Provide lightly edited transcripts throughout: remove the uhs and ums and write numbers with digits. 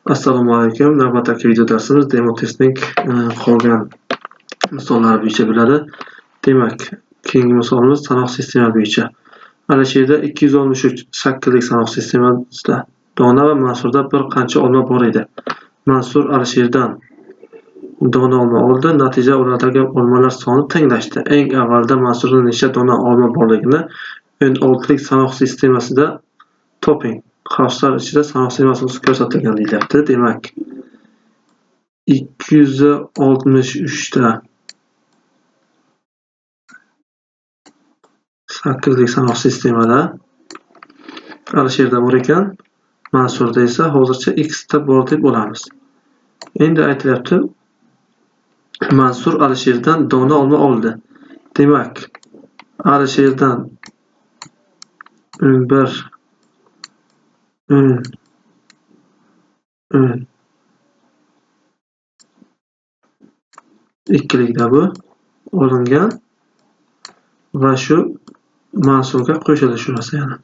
Assalomu alaykum. Navbatdagi video darsimiz demo testning qolgan misollari bo'yicha bo'ladi. Demak, keyingi misolimiz sanoq sistema bo'yicha. Ana shu yerda 263 shaklli sanoq sistemasida dona va Mansurda bir qancha olma bor edi. Mansur Alisherdan dona olma oldi. Natija ulardagi olmalar soni tenglashdi. Eng avvalda Mansurda nechta dona olma borligini 16 lik sanoq sistemasida toping. Qauslar ichida sanoq sistemasi ko'rsatilgan deyilyapti. Demak, 263 ta 8 lik sanoq sistemada Alisherda bor ekan, Mansurda esa hozircha x ta bor deb olamiz. Endi aytilyapti, Mansur Alisherdan dona olma oldi. Demak, Alisherdan 11 ikkilikda bu olingan va shu Mansurga qo'shildi shunisi yana.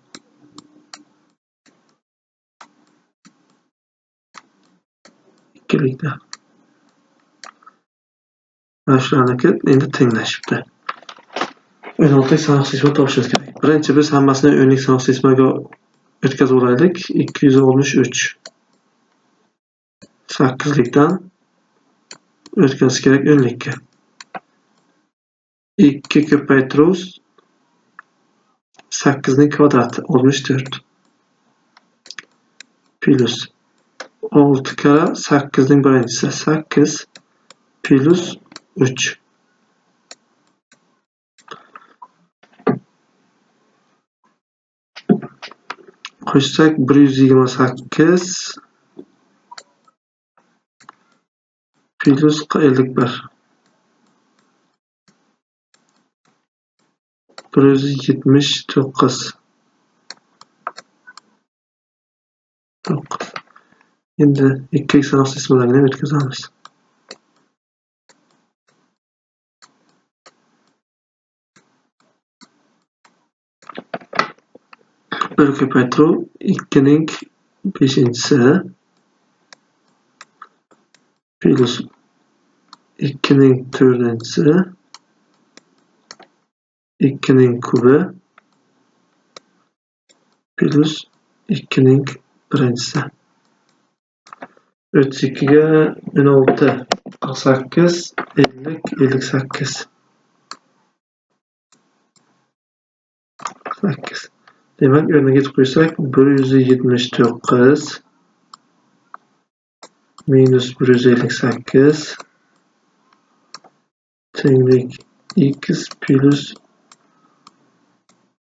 Ikkilikda. Va shularniki endi tenglashibdi. 16 lik sanoq sistemani topishimiz kerak. Birinchi biz hammasini 10 lik sanoq sistemaga o'tkazib olaylik. 263 8 likdan o'tkazish kerak 10 likka. 2 ko'paytirib 8 ning kvadrati 64 plus 6 kara 8 ning birinchisi 8 plus 3 qo'shsak 128 plus 51 179 endi ikkilik sanoq sistemalarini o'tkazamiz. 1 ko'paytiruv 2 ning 5-si plus 2 ning 4-si 2 ning kubi plus 2 ning 1-si 32 ga 16 48 50 58 8. Demak, o'rniga qo'ysak 179 minus 158 tenglik x plus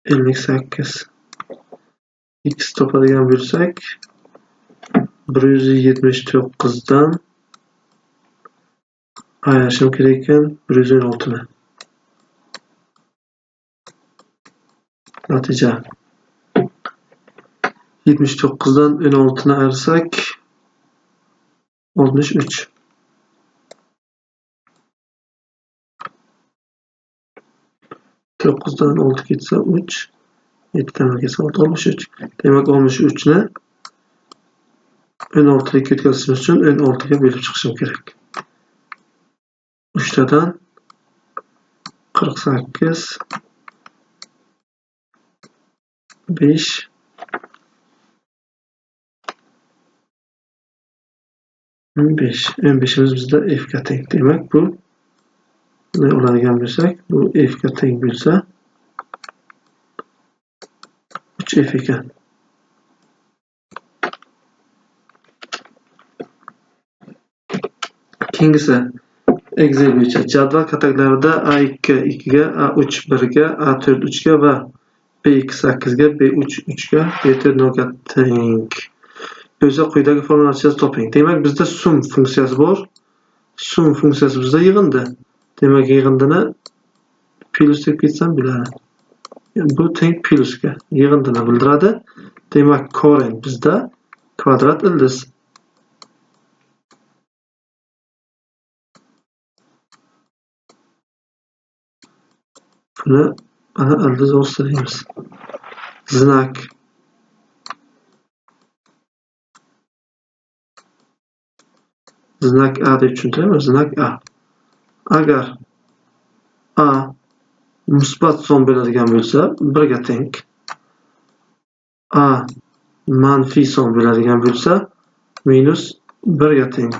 58. X topadigan bo'lsak 179 dan ayirishim kerak ekan 116 ni. Natija 79 dan 16 ni ayirsak 63. 9 dan 6 ketsa 3, 7 dan ketsa 63. Demak, 63 ni 16 likka o'tkazishimiz uchun 16 ga bo'lib chiqishim kerak. 3 tadan 48 5 15'imiz bizda f ga teng. Demak, bu oladigan bo'lsak, bu f ga teng bo'lsa 3f ekan. Keyingisi Excel bo'yicha jadval kataloglarida A2 2 ga, A3 1 ga, A4 3 ga va B2 8 ga, B3 3 ga, B4 0 ga teng bo'lsa quyidagi formulalarni toping. Demak, bizda sum funksiyasi bor. Sum funksiyasi bizda yig'indi. Demak, yig'indini plus deb ketsam bo'ladi. Bu teng plusga yig'indini bildiradi. Demak, koren bizda kvadrat ildiz. Buni ana ildiz ostidamiz. Znak znak A deb tushuntiramiz. Znak A. Agar A musbat son bo'ladigan bo'lsa, 1 ga teng. A manfiy son bo'ladigan bo'lsa, minus 1 ga teng.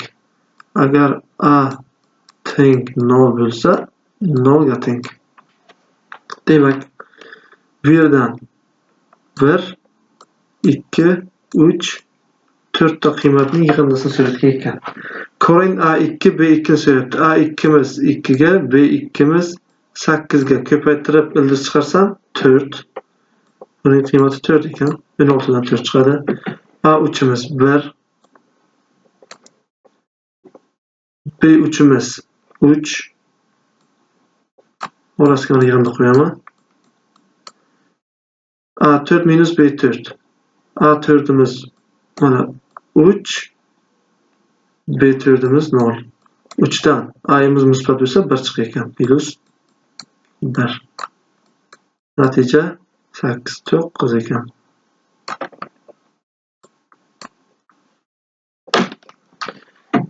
Agar A teng 0 bo'lsa, 0 ga teng. Demak, bu yerdan 1, 2, 3, 4 ta qiymatning yig'indisini so'rayotgan ekan. Ko'ring, A2 B2 ni so'rayapti. A2 miz 2 ga, B2 miz 8 ga ko'paytirib ildiz chiqarsam 4. Buning qiymati 4 ekan. 16 dan 4 chiqadi. A3 miz 1, B3 miz 3. Orasiga yig'inda qo'yaman. A4 minus B4. A4'imiz mana 3, B4'imiz 0. 3'dan A'imiz musbat bo'lsa 1 chiqar ekan. Plus 1. Natija 8, 9 ekan.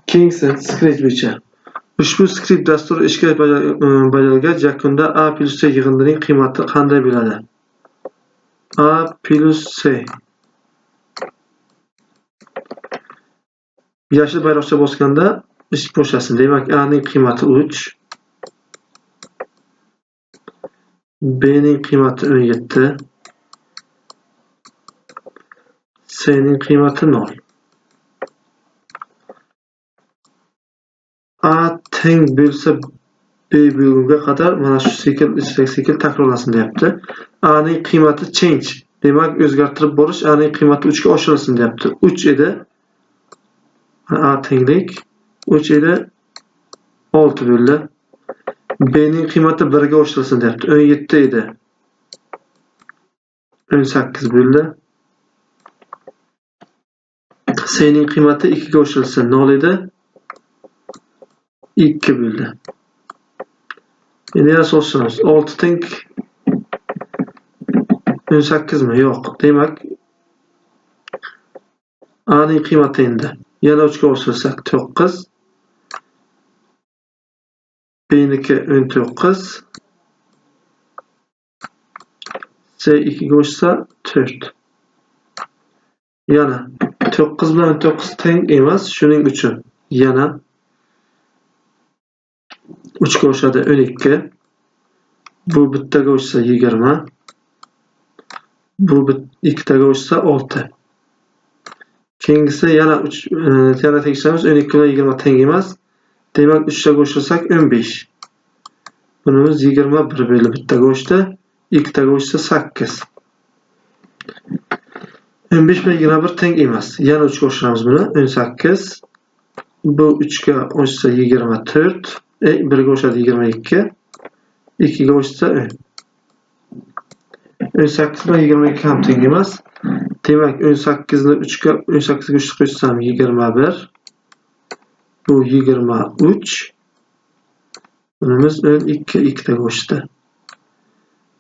Keyingi skript bo'yicha. Ushbu skript dasturi ishga bajarilgach, yakunda A plus C yig'indining qiymati qanday bo'ladi? A plus C. Yashil bayroqcha bosganda ish bo'shasin. Demak, A ning qiymati 3. B ning qiymati 17. C ning qiymati 0. A teng bo'lsa B bo'lgunga qadar mana shu sikl takrorlansin deyapti. A ning qiymati change. Demak, o'zgartirib borish A ning qiymati 3 ga oshirilsin deyapti. 3 edi. A tenglik 3 edi. 6 bo'ldi. B ning qiymati 1 ga oshirilsin deyapti. 17 edi. 18 bo'ldi. C ning qiymati 2 ga oshirilsin. 0 edi. 2 bo'ldi. Endi yana so'rashimiz. 6 teng 18 mi? Yo'q. Demak, A ning qiymati endi yana 3 ga oshirilsak 9. B niki 19. C 2 ga oshsa 4. Yana 9 bilan 19 teng emas, shuning uchun yana 3 ga oshadi 12. Bu bittaga oshsa 20. Bu ikkitaga oshsa 6. Keyingisi yana 3 yana tekshiramiz. 12 bilan 20 teng emas. Demak, 3 taga oshirsak 15. Bunimiz 21 bo'ldi. Bittaga oshdi. Ikkitaga oshsa 8. 15 bilan 21 teng emas. Yana 3 ga oshiramiz buni. 18. Bu 3 ga oshsa 24. 1 ga oshadi 22. 2 ga oshsa 10. 18 bilan 22 ham teng emas. Demak, 18 ni 3 ga 18 ga 3 qo'shsam 21. Bu 23. Bunimiz 12, 2 taga oshdi.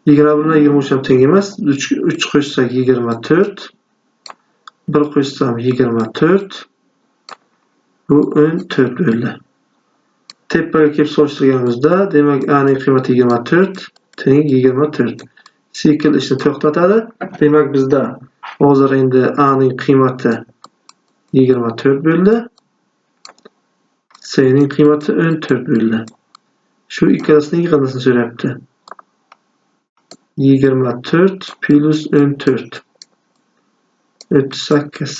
20 bilan 23 ham teng emas. 3 qo'shsak 24. 1 qo'shsam 24. Bu 14 bo'ldi. Tepaga kelib solishtirganimizda, demak, A ning qiymati 24 teng 24. Sikl ishni to'xtatadi. Demak, bizda hozir endi A ning qiymati 24 bo'ldi. C ning qiymati 14 bo'ldi. Shu ikkalasining yig'indisini so'rayapti. 24 plus 14 38.